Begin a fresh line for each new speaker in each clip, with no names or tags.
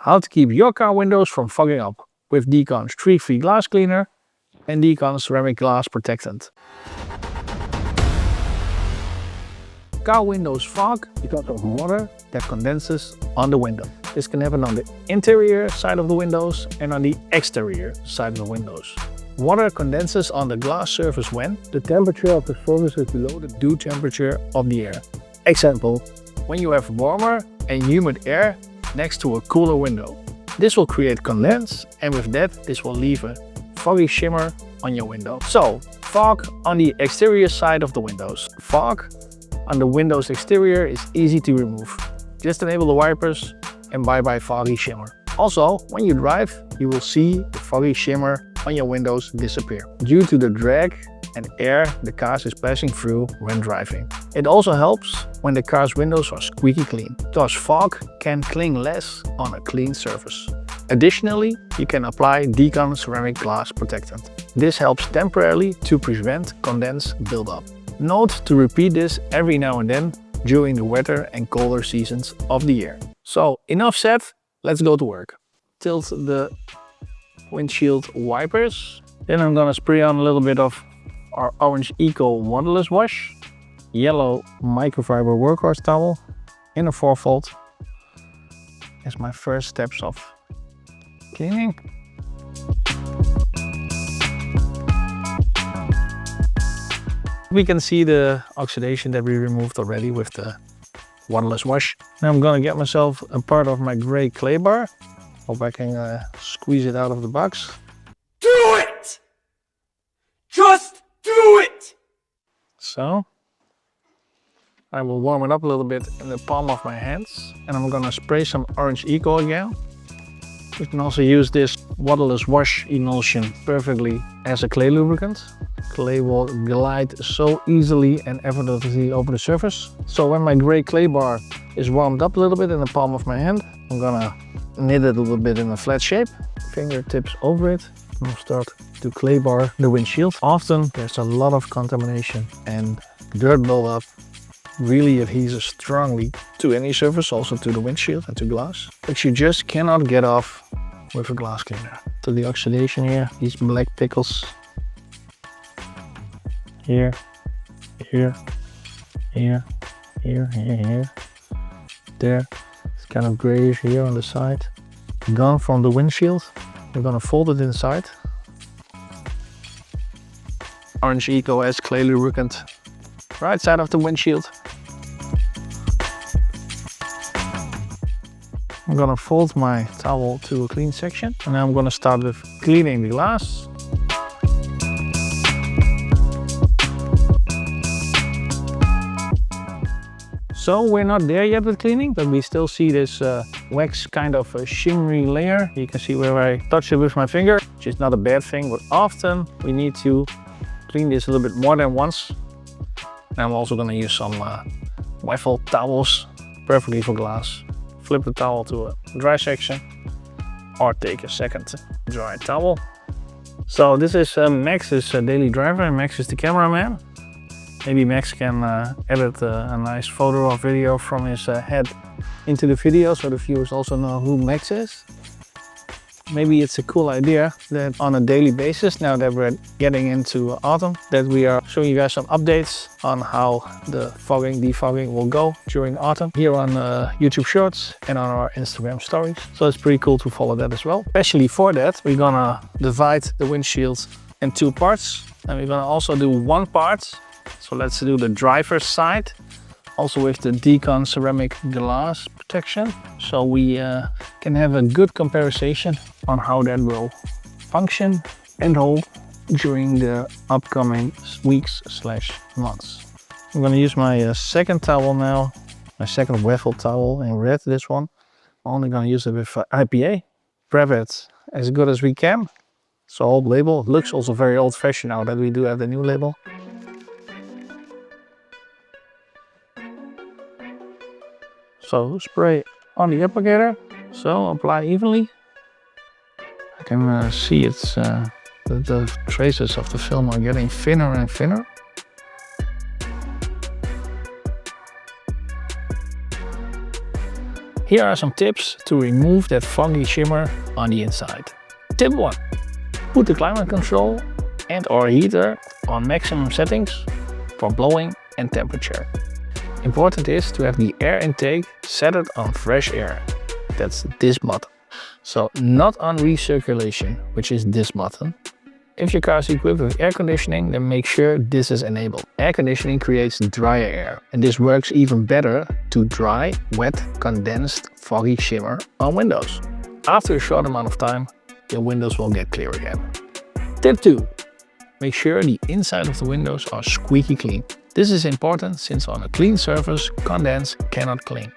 how to keep your car windows from fogging up with Decon's 3-free glass cleaner and Decon's ceramic glass protectant. Car windows fog because of water that condenses on the window. This can happen on the interior side of the windows and on the exterior side of the windows. Water condenses on the glass surface when the temperature of the surface is below the due temperature of the air. Example, when you have warmer and humid air next to a cooler window. This will create condense, and with that this will leave a foggy shimmer on your window. So, fog on the exterior side of the windows. Fog on the window's exterior is easy to remove. Just enable the wipers and bye-bye foggy shimmer. Also, when you drive, you will see the foggy shimmer on your windows disappear due to the drag and air the car is passing through when driving. It also helps when the car's windows are squeaky clean, thus fog can cling less on a clean surface. Additionally, you can apply Decon ceramic glass protectant. This helps temporarily to prevent condense buildup. Note to repeat this every now and then during the wetter and colder seasons of the year. So enough said, let's go to work. Tilt the windshield wipers. Then I'm gonna spray on a little bit of our orange Eco Waterless wash, yellow Microfiber Workhorse towel in a 4-fold as my first steps of cleaning. We can see the oxidation that we removed already with the waterless wash. Now I'm gonna get myself a part of my gray clay bar. Hope I can squeeze it out of the box.
Do it! Just do it!
So, I will warm it up a little bit in the palm of my hands, and I'm gonna spray some orange Eco again. You can also use this waterless wash emulsion perfectly as a clay lubricant. Clay will glide so easily and effortlessly over the surface. So when my gray clay bar is warmed up a little bit in the palm of my hand, I'm gonna knit it a little bit in a flat shape, fingertips over it. I'll start to clay bar the windshield. Often there's a lot of contamination and dirt buildup really adheres strongly to any surface, also to the windshield and to glass, but you just cannot get off with a glass cleaner. So the oxidation here, these black pickles here, here, here, here, here, here, there. It's kind of grayish here on the side. Gone from the windshield. We're gonna fold it inside. Orange Eco as clay lubricant. Right side of the windshield. I'm gonna fold my towel to a clean section, and then I'm gonna start with cleaning the glass. So we're not there yet with cleaning, but we still see this wax kind of a shimmery layer. You can see where I touch it with my finger, which is not a bad thing, but often we need to clean this a little bit more than once. And I'm also gonna use some waffle towels, perfectly for glass. Flip the towel to a dry section or take a second dry towel. So this is Max's daily driver, and Max is the cameraman. Maybe Max can edit a nice photo or video from his head into the video so the viewers also know who Max is. Maybe it's a cool idea that on a daily basis, now that we're getting into autumn, that we are showing you guys some updates on how the fogging, defogging will go during autumn here on YouTube Shorts and on our Instagram stories. So it's pretty cool to follow that as well. Especially for that, we're gonna divide the windshield in 2 parts, and we're gonna also do one part. So let's do the driver's side, also with the Decon ceramic glass protection, so we can have a good comparison on how that will function and hold during the upcoming weeks/months. I'm gonna use my second towel now, my second waffle towel in red, this one. I'm only gonna use it with IPA. Prep it as good as we can. It's an old label. It looks also very old-fashioned now that we do have the new label. So spray on the applicator, so apply evenly. I can see it's the traces of the film are getting thinner and thinner. Here are some tips to remove that foggy shimmer on the inside. Tip 1. Put the climate control and or heater on maximum settings for blowing and temperature. Important is to have the air intake set it on fresh air. That's this button. So not on recirculation, which is this button. If your car is equipped with air conditioning, then make sure this is enabled. Air conditioning creates drier air, and this works even better to dry, wet, condensed, foggy shimmer on windows. After a short amount of time, your windows will get clear again. Tip 2. Make sure the inside of the windows are squeaky clean. This is important since on a clean surface, condense cannot clean.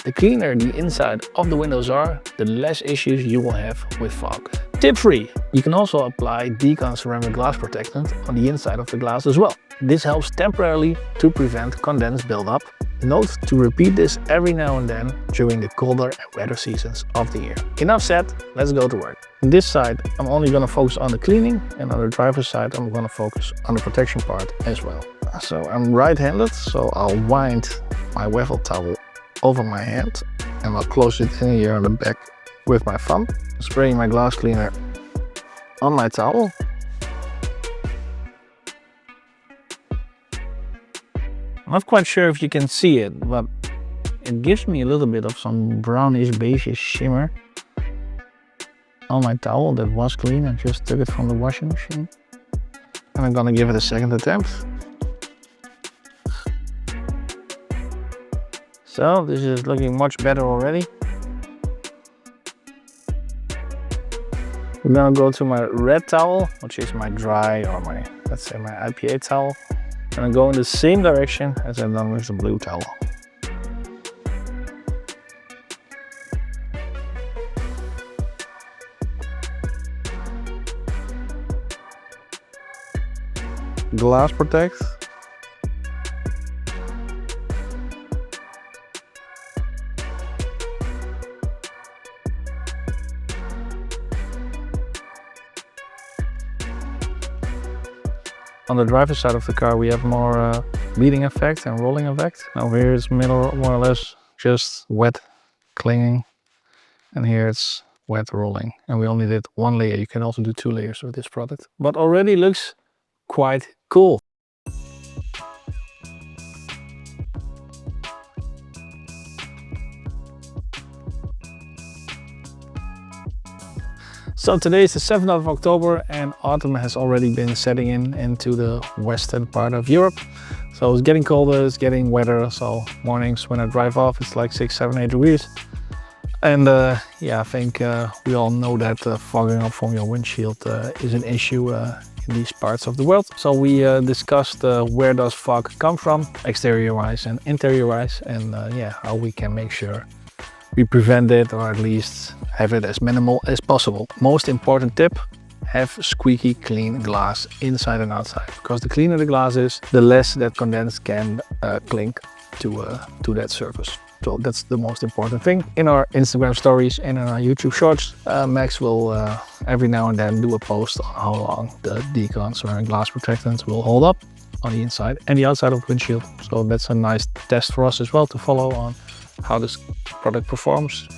The cleaner the inside of the windows are, the less issues you will have with fog. Tip 3. You can also apply Decon ceramic glass protectant on the inside of the glass as well. This helps temporarily to prevent condense buildup. Note to repeat this every now and then during the colder and wetter seasons of the year. Enough said, let's go to work. On this side, I'm only going to focus on the cleaning, and on the driver's side, I'm going to focus on the protection part as well. So I'm right-handed, so I'll wind my waffle towel over my hand and I'll close it in here on the back with my thumb. Spraying my glass cleaner on my towel. I'm not quite sure if you can see it, but it gives me a little bit of some brownish beige shimmer on my towel that was clean. I just took it from the washing machine. And I'm gonna give it a second attempt. So this is looking much better already. I'm gonna go to my red towel, which is my dry or my, let's say my IPA towel. And I go in the same direction as I've done with the blue towel. Glass protect. On the driver's side of the car we have more bleeding effect and rolling effect. Now here it's more or less just wet clinging, and here it's wet rolling. And we only did one layer. You can also do 2 layers of this product. But already looks quite cool. So today is the 7th of October and autumn has already been setting into the western part of Europe. So it's getting colder, it's getting wetter. So mornings when I drive off, it's like 6, 7, 8 degrees. And yeah, I think we all know that fogging up from your windshield is an issue in these parts of the world. So we discussed where does fog come from, exterior wise and interior wise, and yeah, how we can make sure we prevent it or at least have it as minimal as possible. Most important tip, have squeaky clean glass inside and outside, because the cleaner the glass is, the less that condense can cling to that surface. So that's the most important thing. In our Instagram stories and in our YouTube shorts, Max will every now and then do a post on how long the Decon ceramic glass protectants will hold up on the inside and the outside of the windshield. So that's a nice test for us as well to follow on how this product performs,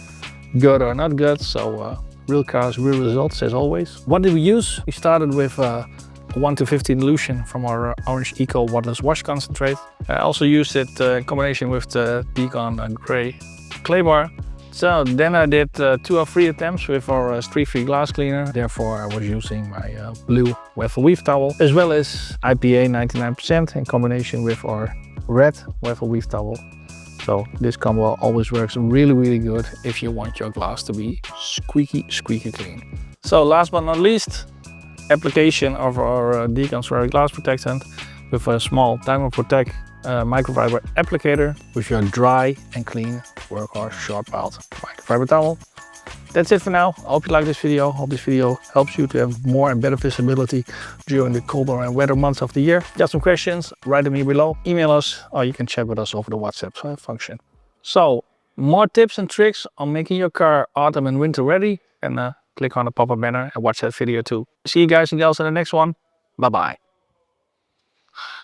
good or not good. So real cars, real results as always. What did we use? We started with 1:15 dilution from our Orange Eco Waterless wash concentrate. I also used it in combination with the Decon Gray clay bar. So then I did 2 or 3 attempts with our streak-free glass cleaner. Therefore I was using my blue waffle weave towel, as well as IPA 99% in combination with our red waffle weave towel. So this combo always works really good if you want your glass to be squeaky clean. So last but not least, application of our Decon ceramic glass protectant with a small Diamond Protect microfiber applicator with your dry and clean Workhorse short piled microfiber towel. That's it for now. I hope you like this video. I hope this video helps you to have more and better visibility during the colder and wetter months of the year. Got some questions? Write them here below. Email us or you can chat with us over the WhatsApp function. So more tips and tricks on making your car autumn and winter ready, and click on the pop-up banner and watch that video too. See you guys and gals in the next one. Bye bye.